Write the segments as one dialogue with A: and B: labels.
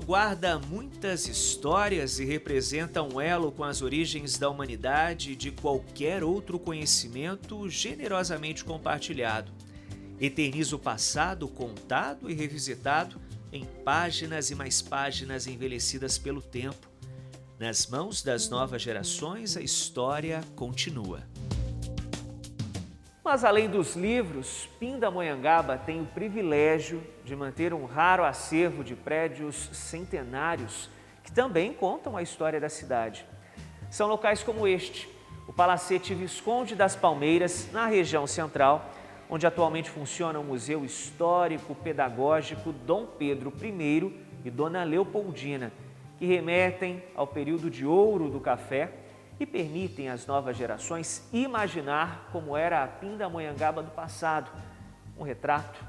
A: guarda muitas histórias e representa um elo com as origens da humanidade e de qualquer outro conhecimento generosamente compartilhado. Eterniza o passado contado e revisitado em páginas e mais páginas envelhecidas pelo tempo. Nas mãos das novas gerações, a história continua. Mas além dos livros, Pindamonhangaba tem o privilégio de manter um raro acervo de prédios centenários que também contam a história da cidade. São locais como este, o Palacete Visconde das Palmeiras, na região central, onde atualmente funciona o Museu Histórico Pedagógico Dom Pedro I e Dona Leopoldina, que remetem ao período de ouro do café e permitem às novas gerações imaginar como era a Pindamonhangaba do passado, um retrato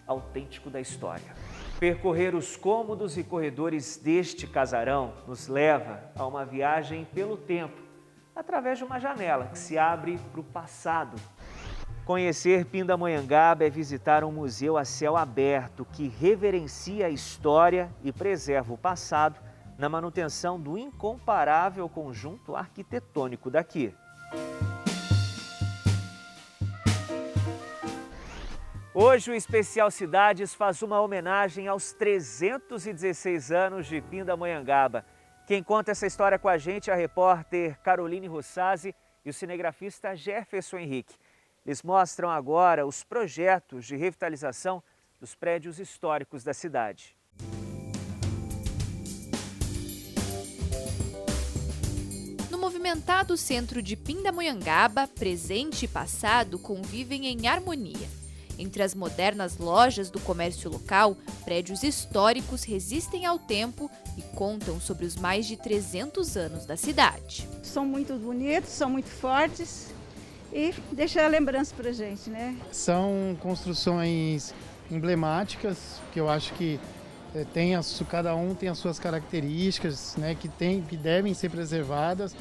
A: autêntico da história. Percorrer os cômodos e corredores deste casarão nos leva a uma viagem pelo tempo, através de uma janela que se abre para o passado. Conhecer Pindamonhangaba é visitar um museu a céu aberto que reverencia a história e preserva o passado na manutenção do incomparável conjunto arquitetônico daqui. Hoje o Especial Cidades faz uma homenagem aos 316 anos de Pindamonhangaba. Quem conta essa história com a gente é a repórter Caroline Russazzi e o cinegrafista Jefferson Henrique. Eles mostram agora os projetos de revitalização dos prédios históricos da cidade.
B: No movimentado centro de Pindamonhangaba, presente e passado convivem em harmonia. Entre as modernas lojas do comércio local, prédios históricos resistem ao tempo e contam sobre os mais de 300 anos da cidade.
C: São muito bonitos, são muito fortes e deixam a lembrança pra gente, né?
D: São construções emblemáticas, que eu acho que cada um tem as suas características, né, que devem ser preservadas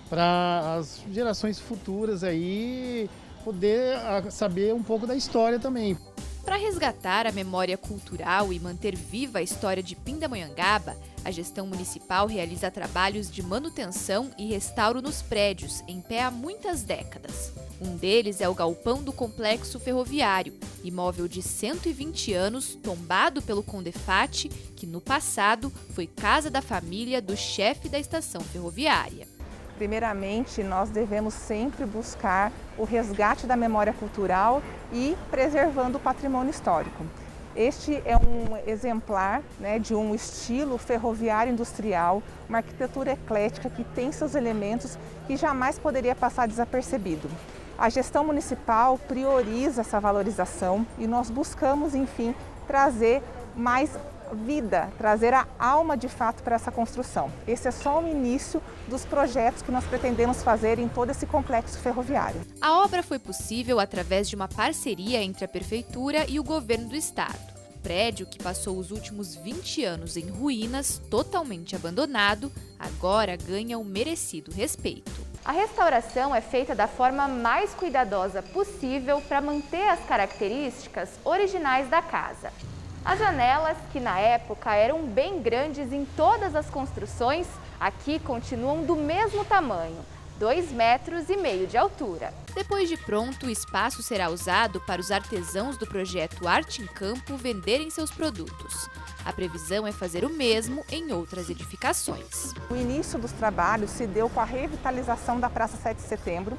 D: para as gerações futuras aí poder saber um pouco da história também.
B: Para resgatar a memória cultural e manter viva a história de Pindamonhangaba, a gestão municipal realiza trabalhos de manutenção e restauro nos prédios, em pé há muitas décadas. Um deles é o galpão do Complexo Ferroviário, imóvel de 120 anos, tombado pelo Condefate, que no passado foi casa da família do chefe da estação ferroviária.
E: Primeiramente, nós devemos sempre buscar o resgate da memória cultural e preservando o patrimônio histórico. Este é um exemplar, né, de um estilo ferroviário industrial, uma arquitetura eclética que tem seus elementos que jamais poderia passar desapercebido. A gestão municipal prioriza essa valorização e nós buscamos, enfim, trazer mais vida, trazer a alma de fato para essa construção. Esse é só o início dos projetos que nós pretendemos fazer em todo esse complexo ferroviário.
B: A obra foi possível através de uma parceria entre a Prefeitura e o Governo do Estado. O prédio, que passou os últimos 20 anos em ruínas, totalmente abandonado, agora ganha o merecido respeito.
F: A restauração é feita da forma mais cuidadosa possível para manter as características originais da casa. As janelas, que na época eram bem grandes em todas as construções, aqui continuam do mesmo tamanho, 2,5 metros de altura.
B: Depois de pronto, o espaço será usado para os artesãos do projeto Arte em Campo venderem seus produtos. A previsão é fazer o mesmo em outras edificações.
E: O início dos trabalhos se deu com a revitalização da Praça 7 de Setembro.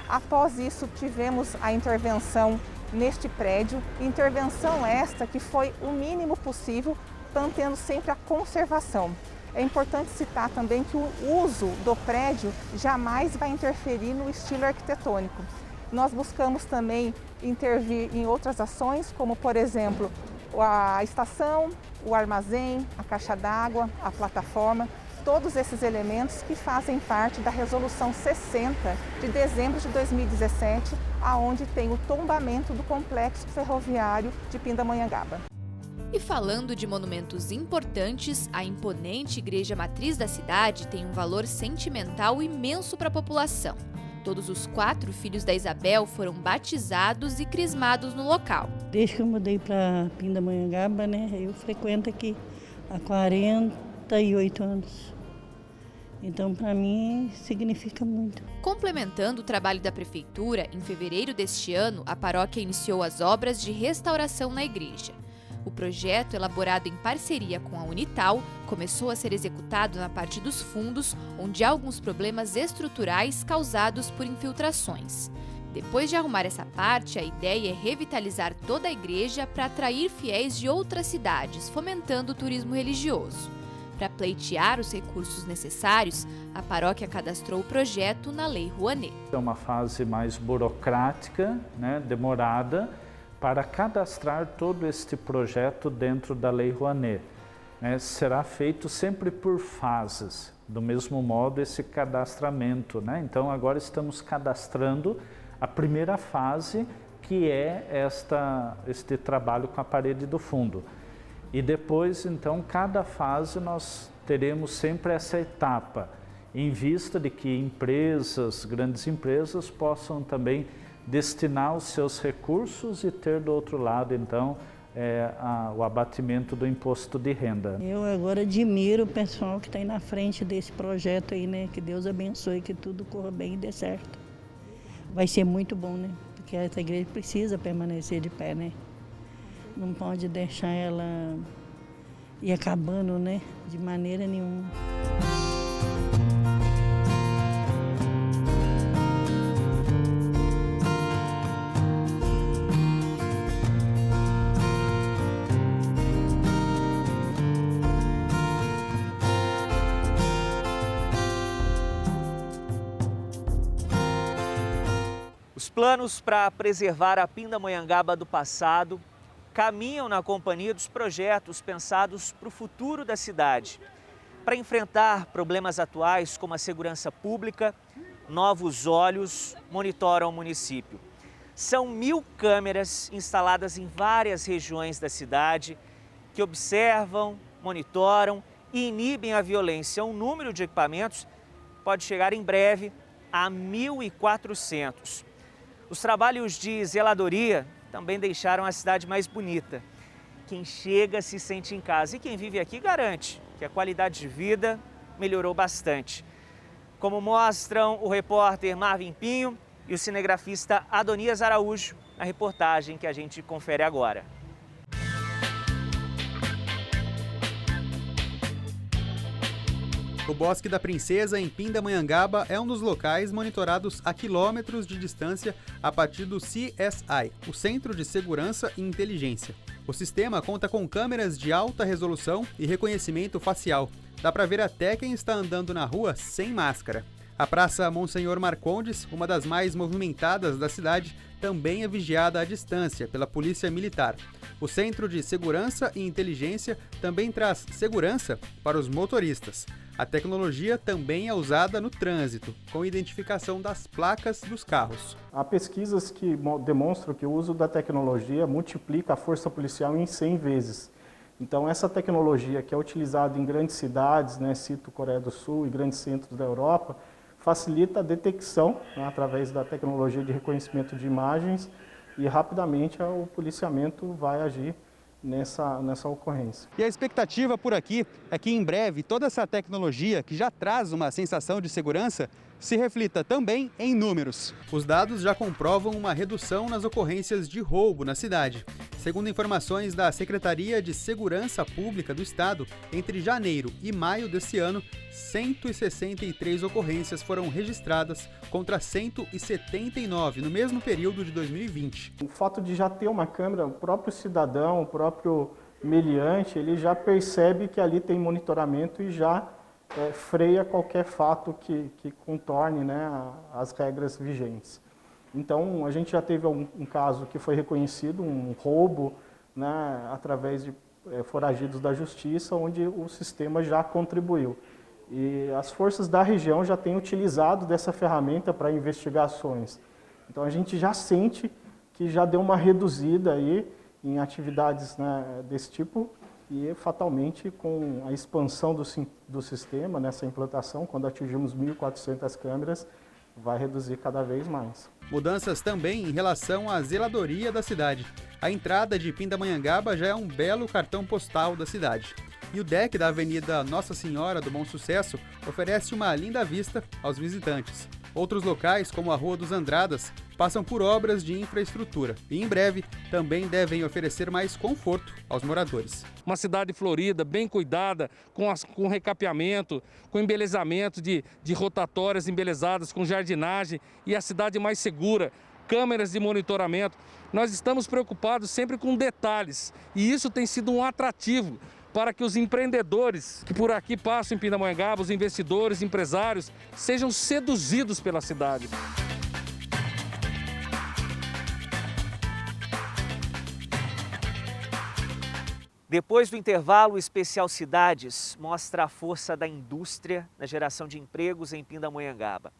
E: Após isso, tivemos a intervenção neste prédio, intervenção esta que foi o mínimo possível, mantendo sempre a conservação. É importante citar também que o uso do prédio jamais vai interferir no estilo arquitetônico. Nós buscamos também intervir em outras ações, como por exemplo, a estação, o armazém, a caixa d'água, a plataforma, todos esses elementos que fazem parte da Resolução 60 de dezembro de 2017, aonde tem o tombamento do Complexo Ferroviário de Pindamonhangaba.
B: E falando de monumentos importantes, a imponente Igreja Matriz da cidade tem um valor sentimental imenso para a população. Todos os 4 filhos da Isabel foram batizados e crismados no local.
C: Desde que eu mudei para Pindamonhangaba, né, eu frequento aqui
G: há 48 anos. Então, para mim, significa muito.
B: Complementando o trabalho da Prefeitura, em fevereiro deste ano, a paróquia iniciou as obras de restauração na igreja. O projeto, elaborado em parceria com a Unital, começou a ser executado na parte dos fundos, onde há alguns problemas estruturais causados por infiltrações. Depois de arrumar essa parte, a ideia é revitalizar toda a igreja para atrair fiéis de outras cidades, fomentando o turismo religioso. Para pleitear os recursos necessários, a paróquia cadastrou o projeto na Lei Rouanet.
H: É uma fase mais burocrática, demorada, para cadastrar todo este projeto dentro da Lei Rouanet. Será feito sempre por fases, do mesmo modo esse cadastramento. Então agora estamos cadastrando a primeira fase, que é este trabalho com a parede do fundo. E depois, então, cada fase nós teremos sempre essa etapa, em vista de que empresas, grandes empresas, possam também destinar os seus recursos e ter do outro lado, então, o abatimento do imposto de renda.
G: Eu agora admiro o pessoal que está aí na frente desse projeto aí, né? Que Deus abençoe, que tudo corra bem e dê certo. Vai ser muito bom, né? Porque essa igreja precisa permanecer de pé, né? Não pode deixar ela ir acabando, né? De maneira nenhuma.
A: Os planos para preservar a Pindamonhangaba do passado caminham na companhia dos projetos pensados para o futuro da cidade. Para enfrentar problemas atuais como a segurança pública, novos olhos monitoram o município. São 1000 câmeras instaladas em várias regiões da cidade que observam, monitoram e inibem a violência. O número de equipamentos pode chegar em breve a 1.400. Os trabalhos de zeladoria também deixaram a cidade mais bonita. Quem chega se sente em casa e quem vive aqui garante que a qualidade de vida melhorou bastante. Como mostram o repórter Marvin Pinho e o cinegrafista Adonias Araújo na reportagem que a gente confere agora.
I: O Bosque da Princesa, em Pindamonhangaba, é um dos locais monitorados a quilômetros de distância a partir do CSI, o Centro de Segurança e Inteligência. O sistema conta com câmeras de alta resolução e reconhecimento facial. Dá para ver até quem está andando na rua sem máscara. A Praça Monsenhor Marcondes, uma das mais movimentadas da cidade, também é vigiada à distância pela Polícia Militar. O Centro de Segurança e Inteligência também traz segurança para os motoristas. A tecnologia também é usada no trânsito, com identificação das placas dos carros.
J: Há pesquisas que demonstram que o uso da tecnologia multiplica a força policial em 100 vezes. Então, essa tecnologia que é utilizada em grandes cidades, cito Coreia do Sul e grandes centros da Europa, facilita a detecção, através da tecnologia de reconhecimento de imagens, e rapidamente o policiamento vai agir nessa ocorrência.
I: E a expectativa por aqui é que em breve toda essa tecnologia, que já traz uma sensação de segurança, se reflita também em números. Os dados já comprovam uma redução nas ocorrências de roubo na cidade. Segundo informações da Secretaria de Segurança Pública do Estado, entre janeiro e maio desse ano, 163 ocorrências foram registradas contra 179 no mesmo período de 2020.
J: O fato de já ter uma câmera, o próprio cidadão, o próprio meliante, ele já percebe que ali tem monitoramento e já freia qualquer fato que contorne as regras vigentes. Então, a gente já teve um caso que foi reconhecido, um roubo, através de foragidos da justiça, onde o sistema já contribuiu. E as forças da região já têm utilizado dessa ferramenta para investigações. Então, a gente já sente que já deu uma reduzida aí em atividades desse tipo, e fatalmente com a expansão do sistema, nessa implantação, quando atingimos 1.400 câmeras, vai reduzir cada vez mais.
I: Mudanças também em relação à zeladoria da cidade. A entrada de Pindamonhangaba já é um belo cartão postal da cidade. E o deck da Avenida Nossa Senhora do Bom Sucesso oferece uma linda vista aos visitantes. Outros locais, como a Rua dos Andradas, passam por obras de infraestrutura e, em breve, também devem oferecer mais conforto aos moradores.
K: Uma cidade florida, bem cuidada, com recapeamento, com embelezamento de rotatórias embelezadas, com jardinagem e a cidade mais segura, câmeras de monitoramento. Nós estamos preocupados sempre com detalhes e isso tem sido um atrativo para que os empreendedores que por aqui passam em Pindamonhangaba, os investidores, empresários, sejam seduzidos pela cidade.
A: Depois do intervalo, o Especial Cidades mostra a força da indústria na geração de empregos em Pindamonhangaba.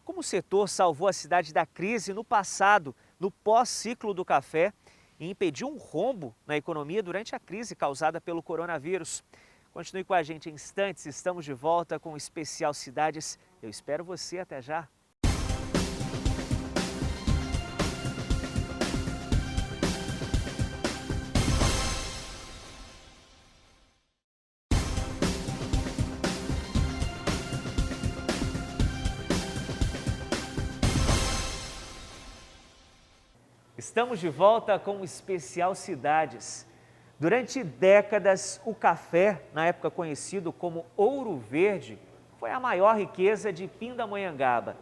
A: Como o setor salvou a cidade da crise no passado, no pós-ciclo do café, e impediu um rombo na economia durante a crise causada pelo coronavírus. Continue com a gente em instantes, estamos de volta com o Especial Cidades. Eu espero você, até já. Estamos de volta com o Especial Cidades. Durante décadas, o café, na época conhecido como Ouro Verde, foi a maior riqueza de Pindamonhangaba.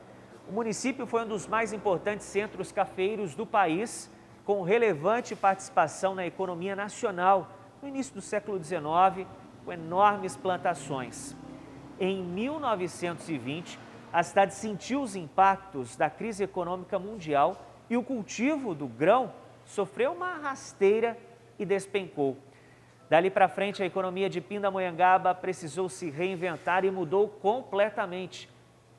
A: O município foi um dos mais importantes centros cafeeiros do país, com relevante participação na economia nacional no início do século XIX, com enormes plantações. Em 1920, a cidade sentiu os impactos da crise econômica mundial e o cultivo do grão sofreu uma rasteira e despencou. Dali para frente, a economia de Pindamonhangaba precisou se reinventar e mudou completamente.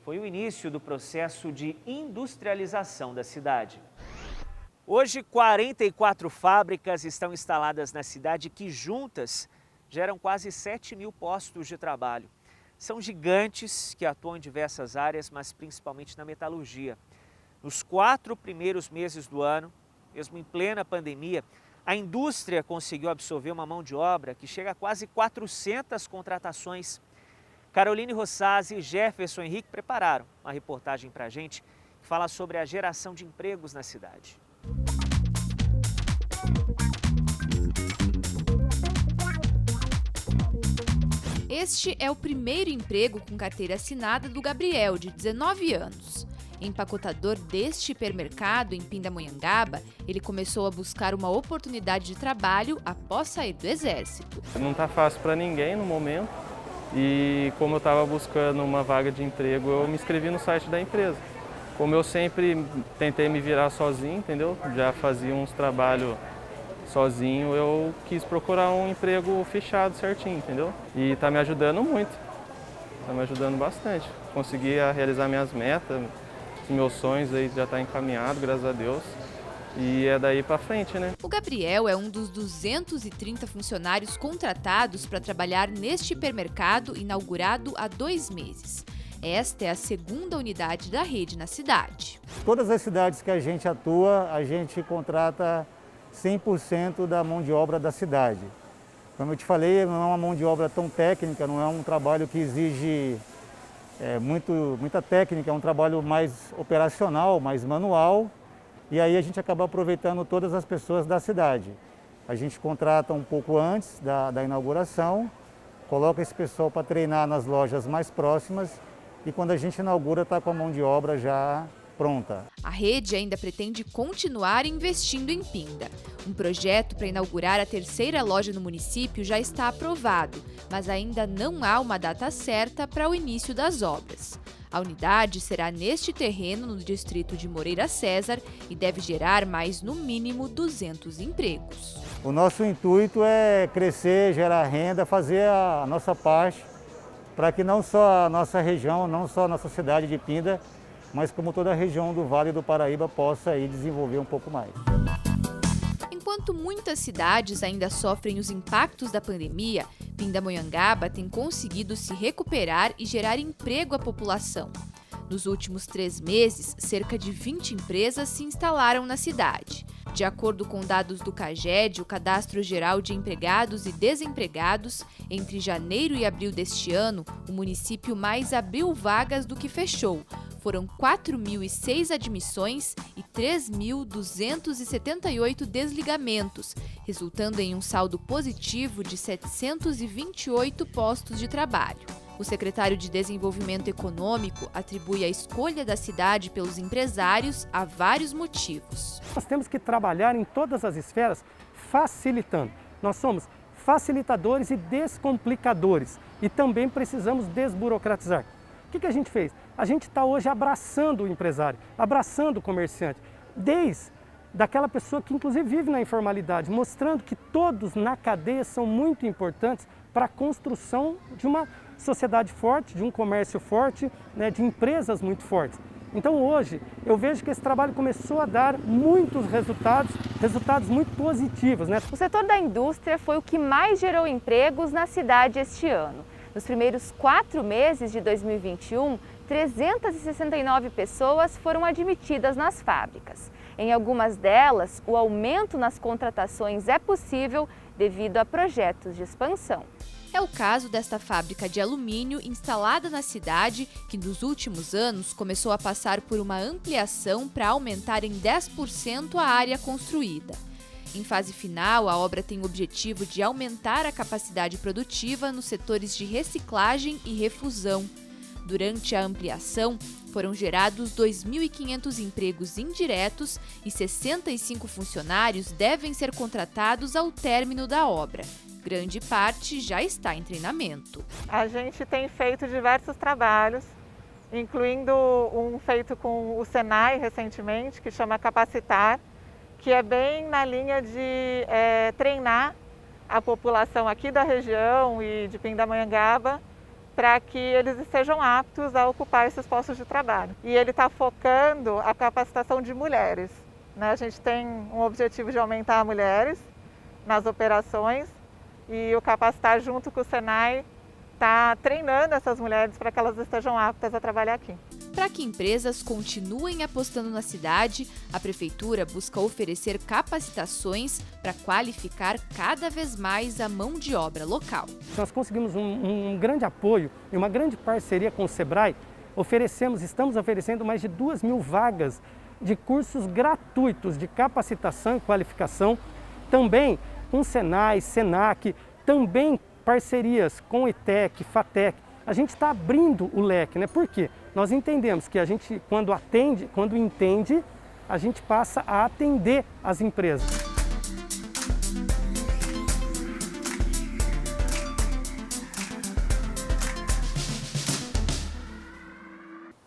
A: Foi o início do processo de industrialização da cidade. Hoje, 44 fábricas estão instaladas na cidade que juntas geram quase 7.000 postos de trabalho. São gigantes que atuam em diversas áreas, mas principalmente na metalurgia. Nos 4 primeiros meses do ano, mesmo em plena pandemia, a indústria conseguiu absorver uma mão de obra que chega a quase 400 contratações. Caroline Rossazzi e Jefferson Henrique prepararam uma reportagem para a gente que fala sobre a geração de empregos na cidade.
B: Este é o primeiro emprego com carteira assinada do Gabriel, de 19 anos. Empacotador deste hipermercado em Pindamonhangaba, ele começou a buscar uma oportunidade de trabalho após sair do Exército.
L: Não está fácil para ninguém no momento e como eu estava buscando uma vaga de emprego, eu me inscrevi no site da empresa. Como eu sempre tentei me virar sozinho, entendeu? Já fazia uns trabalhos sozinho, eu quis procurar um emprego fechado certinho, entendeu? E está me ajudando muito, está me ajudando bastante. Consegui realizar minhas metas. Os meus sonhos aí já estão encaminhados, graças a Deus, e é daí para frente, né?
B: O Gabriel é um dos 230 funcionários contratados para trabalhar neste hipermercado inaugurado há 2 meses. Esta é a segunda unidade da rede na cidade.
M: Todas as cidades que a gente atua, a gente contrata 100% da mão de obra da cidade. Como eu te falei, não é uma mão de obra tão técnica, não é um trabalho que exige muita técnica, é um trabalho mais operacional, mais manual, e aí a gente acaba aproveitando todas as pessoas da cidade. A gente contrata um pouco antes da inauguração, coloca esse pessoal para treinar nas lojas mais próximas e quando a gente inaugura está com a mão de obra já pronta.
B: A rede ainda pretende continuar investindo em Pinda. Um projeto para inaugurar a 3ª loja no município já está aprovado, mas ainda não há uma data certa para o início das obras. A unidade será neste terreno no distrito de Moreira César e deve gerar mais no mínimo 200 empregos.
M: O nosso intuito é crescer, gerar renda, fazer a nossa parte para que não só a nossa região, não só a nossa cidade de Pinda, mas como toda a região do Vale do Paraíba possa aí desenvolver um pouco mais.
B: Enquanto muitas cidades ainda sofrem os impactos da pandemia, Pindamonhangaba tem conseguido se recuperar e gerar emprego à população. Nos últimos 3 meses, cerca de 20 empresas se instalaram na cidade. De acordo com dados do CAGED, o Cadastro Geral de Empregados e Desempregados, entre janeiro e abril deste ano, o município mais abriu vagas do que fechou. Foram 4.006 admissões e 3.278 desligamentos, resultando em um saldo positivo de 728 postos de trabalho. O secretário de Desenvolvimento Econômico atribui a escolha da cidade pelos empresários a vários motivos.
N: Nós temos que trabalhar em todas as esferas facilitando. Nós somos facilitadores e descomplicadores e também precisamos desburocratizar. O que a gente fez? A gente está hoje abraçando o empresário, abraçando o comerciante, desde daquela pessoa que inclusive vive na informalidade, mostrando que todos na cadeia são muito importantes para a construção de uma sociedade forte, de um comércio forte, né, de empresas muito fortes. Então hoje eu vejo que esse trabalho começou a dar muitos resultados muito positivos, né?
F: O setor da indústria foi o que mais gerou empregos na cidade este ano. Nos primeiros 4 meses de 2021, 369 pessoas foram admitidas nas fábricas. Em algumas delas, o aumento nas contratações é possível devido a projetos de expansão.
B: É o caso desta fábrica de alumínio instalada na cidade, que nos últimos anos começou a passar por uma ampliação para aumentar em 10% a área construída. Em fase final, a obra tem o objetivo de aumentar a capacidade produtiva nos setores de reciclagem e refusão. Durante a ampliação, foram gerados 2.500 empregos indiretos e 65 funcionários devem ser contratados ao término da obra. Grande parte já está em treinamento.
E: A gente tem feito diversos trabalhos, incluindo um feito com o Senai recentemente, que chama Capacitar, que é bem na linha de treinar a população aqui da região e de Pindamonhangaba para que eles estejam aptos a ocupar esses postos de trabalho. E ele está focando a capacitação de mulheres, né? A gente tem um objetivo de aumentar mulheres nas operações e o Capacitar, junto com o Senai, está treinando essas mulheres para que elas estejam aptas a trabalhar aqui.
B: Para que empresas continuem apostando na cidade, a Prefeitura busca oferecer capacitações para qualificar cada vez mais a mão de obra local.
N: Nós conseguimos um grande apoio e uma grande parceria com o Sebrae. Estamos oferecendo mais de 2.000 vagas de cursos gratuitos de capacitação e qualificação, também com Senai, Senac, também parcerias com o ITEC, FATEC. A gente está abrindo o leque, né? Por quê? Nós entendemos que a gente, quando entende, a gente passa a atender as empresas.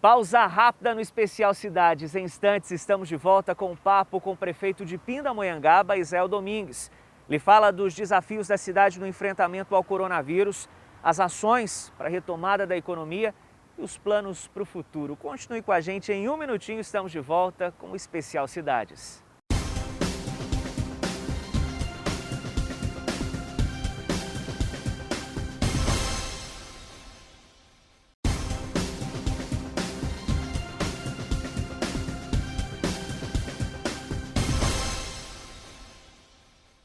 A: Pausa rápida no Especial Cidades. Em instantes, estamos de volta com um papo com o prefeito de Pindamonhangaba, Isael Domingues. Ele fala dos desafios da cidade no enfrentamento ao coronavírus, as ações para a retomada da economia e os planos para o futuro. Continue com a gente, em um minutinho estamos de volta com o Especial Cidades.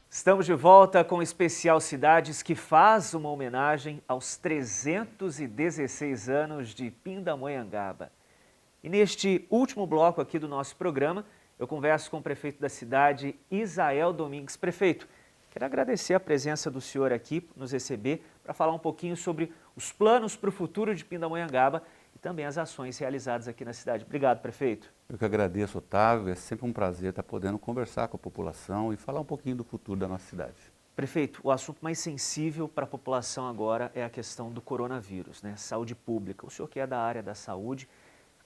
A: Estamos de volta com o Especial Cidades, que faz uma homenagem aos 316 anos de Pindamonhangaba. E neste último bloco aqui do nosso programa, eu converso com o prefeito da cidade, Isael Domingues. Prefeito, quero agradecer a presença do senhor aqui, nos receber, para falar um pouquinho sobre os planos para o futuro de Pindamonhangaba e também as ações realizadas aqui na cidade. Obrigado, prefeito.
O: Eu que agradeço, Otávio. É sempre um prazer estar podendo conversar com a população e falar um pouquinho do futuro da nossa cidade.
A: Prefeito, o assunto mais sensível para a população agora é a questão do coronavírus, né? Saúde pública. O senhor que é da área da saúde,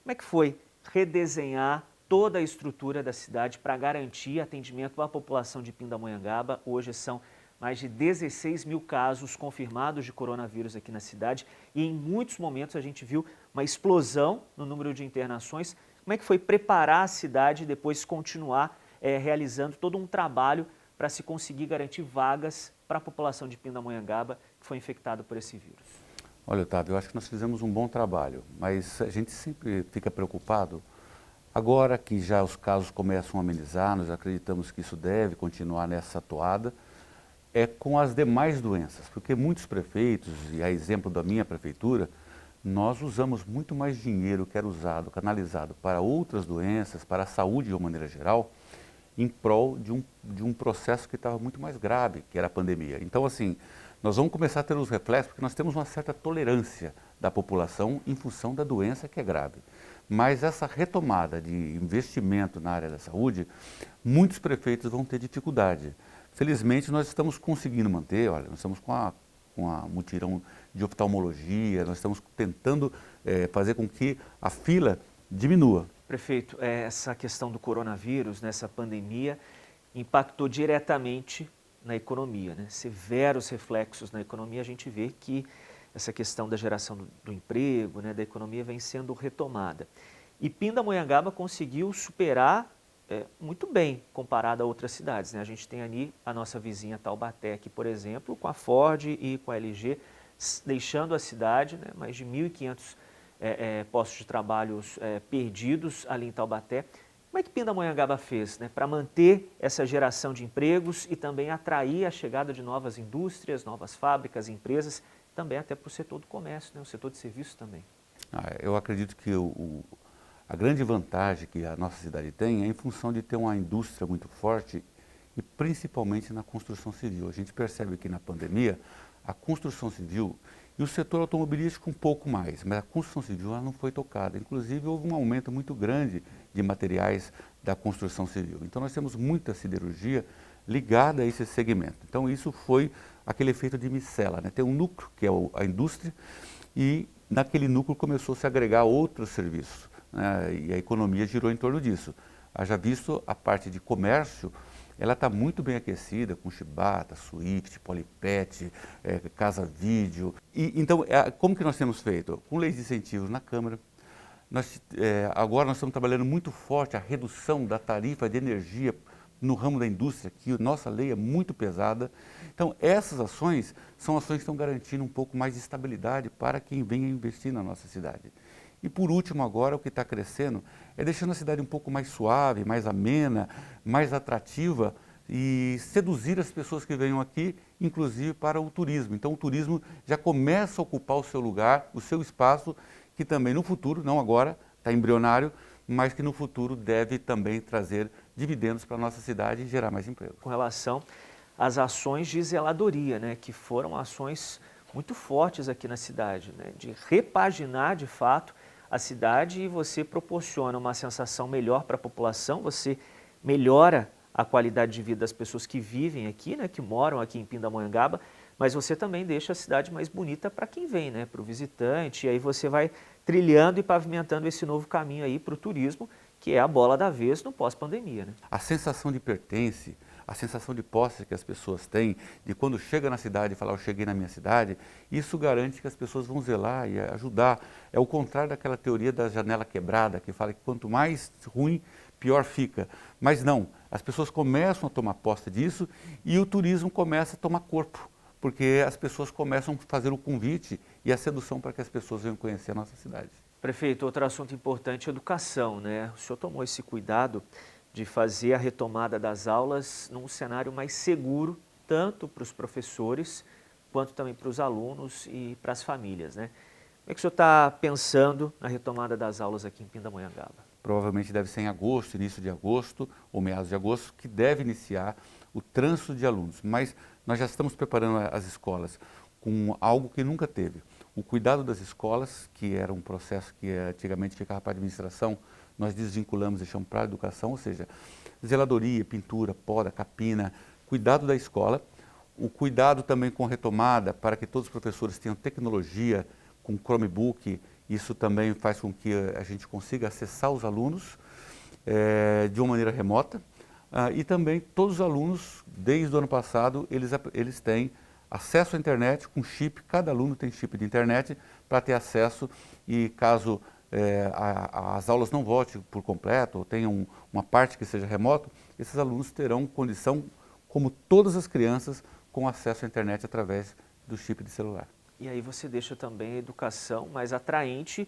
A: como é que foi redesenhar toda a estrutura da cidade para garantir atendimento à população de Pindamonhangaba? Hoje são mais de 16 mil casos confirmados de coronavírus aqui na cidade e em muitos momentos a gente viu uma explosão no número de internações. Como é que foi preparar a cidade e depois continuar realizando todo um trabalho para se conseguir garantir vagas para a população de Pindamonhangaba que foi infectada por esse vírus?
O: Olha, Otávio, eu acho que nós fizemos um bom trabalho, mas a gente sempre fica preocupado Agora que já os casos começam a amenizar, nós acreditamos que isso deve continuar nessa toada, é com as demais doenças, porque muitos prefeitos, e a exemplo da minha prefeitura, nós usamos muito mais dinheiro que era usado, canalizado para outras doenças, para a saúde de uma maneira geral, em prol de um processo que estava muito mais grave, que era a pandemia. Então, assim, nós vamos começar a ter os reflexos, porque nós temos uma certa tolerância da população em função da doença que é grave. Mas essa retomada de investimento na área da saúde, muitos prefeitos vão ter dificuldade. Felizmente, nós estamos conseguindo manter, olha, nós estamos com a mutirão de oftalmologia, nós estamos tentando fazer com que a fila diminua.
A: Prefeito, essa questão do coronavírus, nessa pandemia, impactou diretamente na economia, né? Severos reflexos na economia. A gente vê que essa questão da geração do emprego, né, da economia vem sendo retomada. E Pindamonhangaba conseguiu superar muito bem comparado a outras cidades, né? A gente tem ali a nossa vizinha Taubaté, aqui, por exemplo, com a Ford e com a LG, deixando a cidade, né, mais de 1.500 postos de trabalho perdidos ali em Taubaté. Como é que Pindamonhangaba fez, né, para manter essa geração de empregos e também atrair a chegada de novas indústrias, novas fábricas, empresas, também até para o setor do comércio, né, o setor de serviços também?
O: Eu acredito que a grande vantagem que a nossa cidade tem é em função de ter uma indústria muito forte e principalmente na construção civil. A gente percebe que na pandemia a construção civil e o setor automobilístico um pouco mais, mas a construção civil ela não foi tocada. Inclusive houve um aumento muito grande de materiais da construção civil. Então nós temos muita siderurgia ligada a esse segmento. Então isso foi aquele efeito de micela, né? Tem um núcleo que é a indústria e naquele núcleo começou a se agregar outros serviços, né? E a economia girou em torno disso. Haja visto a parte de comércio, ela está muito bem aquecida com Chibata, Swift, Polipet, Casa Vídeo. Então, como que nós temos feito? Com leis de incentivos na Câmara. Agora nós estamos trabalhando muito forte a redução da tarifa de energia no ramo da indústria, que a nossa lei é muito pesada. Então, essas ações são ações que estão garantindo um pouco mais de estabilidade para quem venha investir na nossa cidade. E por último agora, o que está crescendo é deixando a cidade um pouco mais suave, mais amena, mais atrativa e seduzir as pessoas que venham aqui, inclusive para o turismo. Então o turismo já começa a ocupar o seu lugar, o seu espaço, que também no futuro, não agora, está embrionário, mas que no futuro deve também trazer dividendos para a nossa cidade e gerar mais emprego.
A: Com relação às ações de zeladoria, né, que foram ações muito fortes aqui na cidade, né, de repaginar de fato a cidade, e você proporciona uma sensação melhor para a população, você melhora a qualidade de vida das pessoas que vivem aqui, né, que moram aqui em Pindamonhangaba, mas você também deixa a cidade mais bonita para quem vem, né, para o visitante, e aí você vai trilhando e pavimentando esse novo caminho aí para o turismo, que é a bola da vez no pós-pandemia, né?
O: A sensação de pertence, a sensação de posse que as pessoas têm, de quando chega na cidade e falar, eu cheguei na minha cidade, isso garante que as pessoas vão zelar e ajudar. É o contrário daquela teoria da janela quebrada, que fala que quanto mais ruim, pior fica. Mas não, as pessoas começam a tomar posse disso e o turismo começa a tomar corpo, porque as pessoas começam a fazer o convite e a sedução para que as pessoas venham conhecer a nossa cidade.
A: Prefeito, outro assunto importante é educação, né? O senhor tomou esse cuidado de fazer a retomada das aulas num cenário mais seguro, tanto para os professores, quanto também para os alunos e para as famílias, né? Como é que o senhor está pensando na retomada das aulas aqui em Pindamonhangaba?
O: Provavelmente deve ser em agosto, início de agosto ou meados de agosto, que deve iniciar o trânsito de alunos. Mas nós já estamos preparando as escolas com algo que nunca teve. O cuidado das escolas, que era um processo que antigamente ficava para a administração, nós desvinculamos e deixamos para a educação, ou seja, zeladoria, pintura, poda, capina, cuidado da escola, o cuidado também com retomada para que todos os professores tenham tecnologia, com Chromebook, isso também faz com que a gente consiga acessar os alunos de uma maneira remota, e também todos os alunos, desde o ano passado, eles têm acesso à internet com chip, cada aluno tem chip de internet para ter acesso e caso as aulas não voltem por completo ou tenham uma parte que seja remoto, esses alunos terão condição, como todas as crianças, com acesso à internet através do chip de celular.
A: E aí você deixa também a educação mais atraente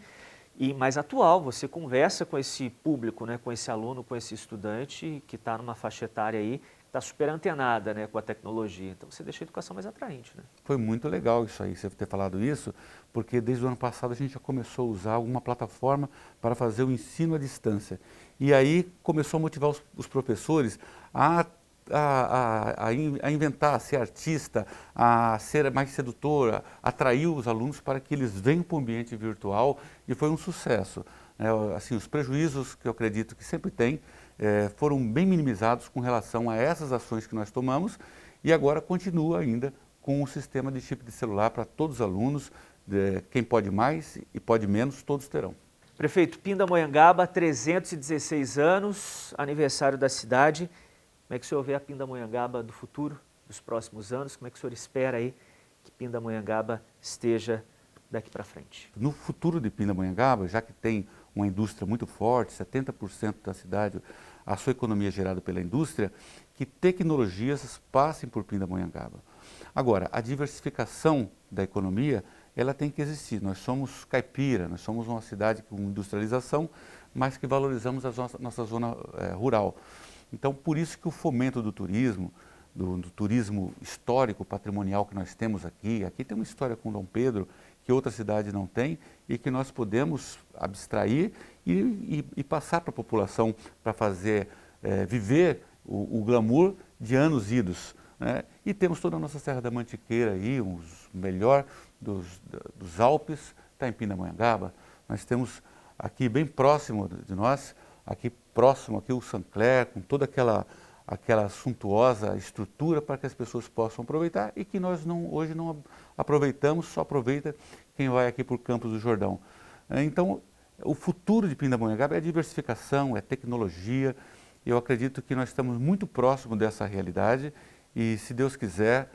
A: e mais atual. Você conversa com esse público, né, com esse aluno, com esse estudante que está numa faixa etária aí, está super antenada, né, com a tecnologia. Então você deixa a educação mais atraente, né?
O: Foi muito legal isso aí, você ter falado isso, porque desde o ano passado a gente já começou a usar alguma plataforma para fazer o ensino à distância. E aí começou a motivar os professores a inventar, a ser artista, a ser mais sedutora, atrair os alunos para que eles venham para o ambiente virtual, e foi um sucesso. Assim, os prejuízos que eu acredito que sempre tem foram bem minimizados com relação a essas ações que nós tomamos, e agora continua ainda com o sistema de chip de celular para todos os alunos, quem pode mais e pode menos, todos terão.
A: Prefeito, Pindamonhangaba, 316 anos, aniversário da cidade. Como é que o senhor vê a Pindamonhangaba do futuro, dos próximos anos? Como é que o senhor espera aí que Pindamonhangaba esteja daqui para frente?
O: No futuro de Pindamonhangaba, já que tem uma indústria muito forte, 70% da cidade, a sua economia é gerada pela indústria, que tecnologias passem por Pindamonhangaba. Agora, a diversificação da economia, ela tem que existir. Nós somos caipira, nós somos uma cidade com industrialização, mas que valorizamos a nossa zona rural. Então, por isso que o fomento do turismo histórico, patrimonial que nós temos aqui tem uma história com Dom Pedro que outra cidade não tem e que nós podemos abstrair e passar para a população para fazer viver o glamour de anos idos, né? E temos toda a nossa Serra da Mantiqueira aí, o melhor dos Alpes, está em Pindamonhangaba. Nós temos aqui bem próximo de nós, aqui próximo aqui o Sancler, com toda aquela suntuosa estrutura para que as pessoas possam aproveitar e que nós hoje não aproveitamos, só aproveita quem vai aqui por Campos do Jordão. Então, o futuro de Pindamonhangaba é diversificação, é tecnologia. Eu acredito que nós estamos muito próximos dessa realidade e, se Deus quiser,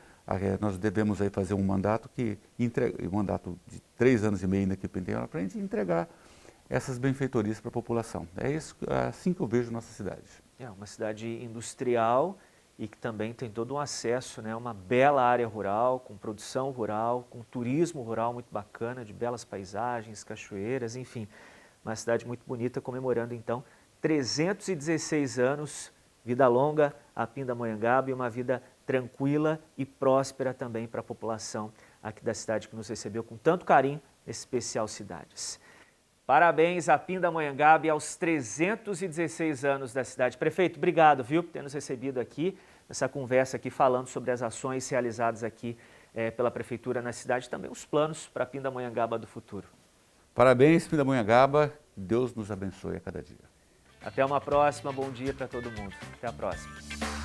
O: nós devemos aí fazer um mandato um mandato de 3 anos e meio ainda que para a gente entregar essas benfeitorias para a população. É assim que eu vejo nossa cidade.
A: É uma cidade industrial e que também tem todo um acesso, né, uma bela área rural, com produção rural, com turismo rural muito bacana, de belas paisagens, cachoeiras, enfim. Uma cidade muito bonita, comemorando então 316 anos, vida longa a Pindamonhangaba e uma vida tranquila e próspera também para a população aqui da cidade que nos recebeu com tanto carinho nesse especial Cidades. Parabéns a Pindamonhangaba e aos 316 anos da cidade. Prefeito, obrigado, viu, por ter nos recebido aqui, nessa conversa aqui, falando sobre as ações realizadas aqui pela Prefeitura na cidade e também os planos para Pindamonhangaba do futuro.
O: Parabéns, Pindamonhangaba. Deus nos abençoe a cada dia.
A: Até uma próxima, bom dia para todo mundo. Até a próxima.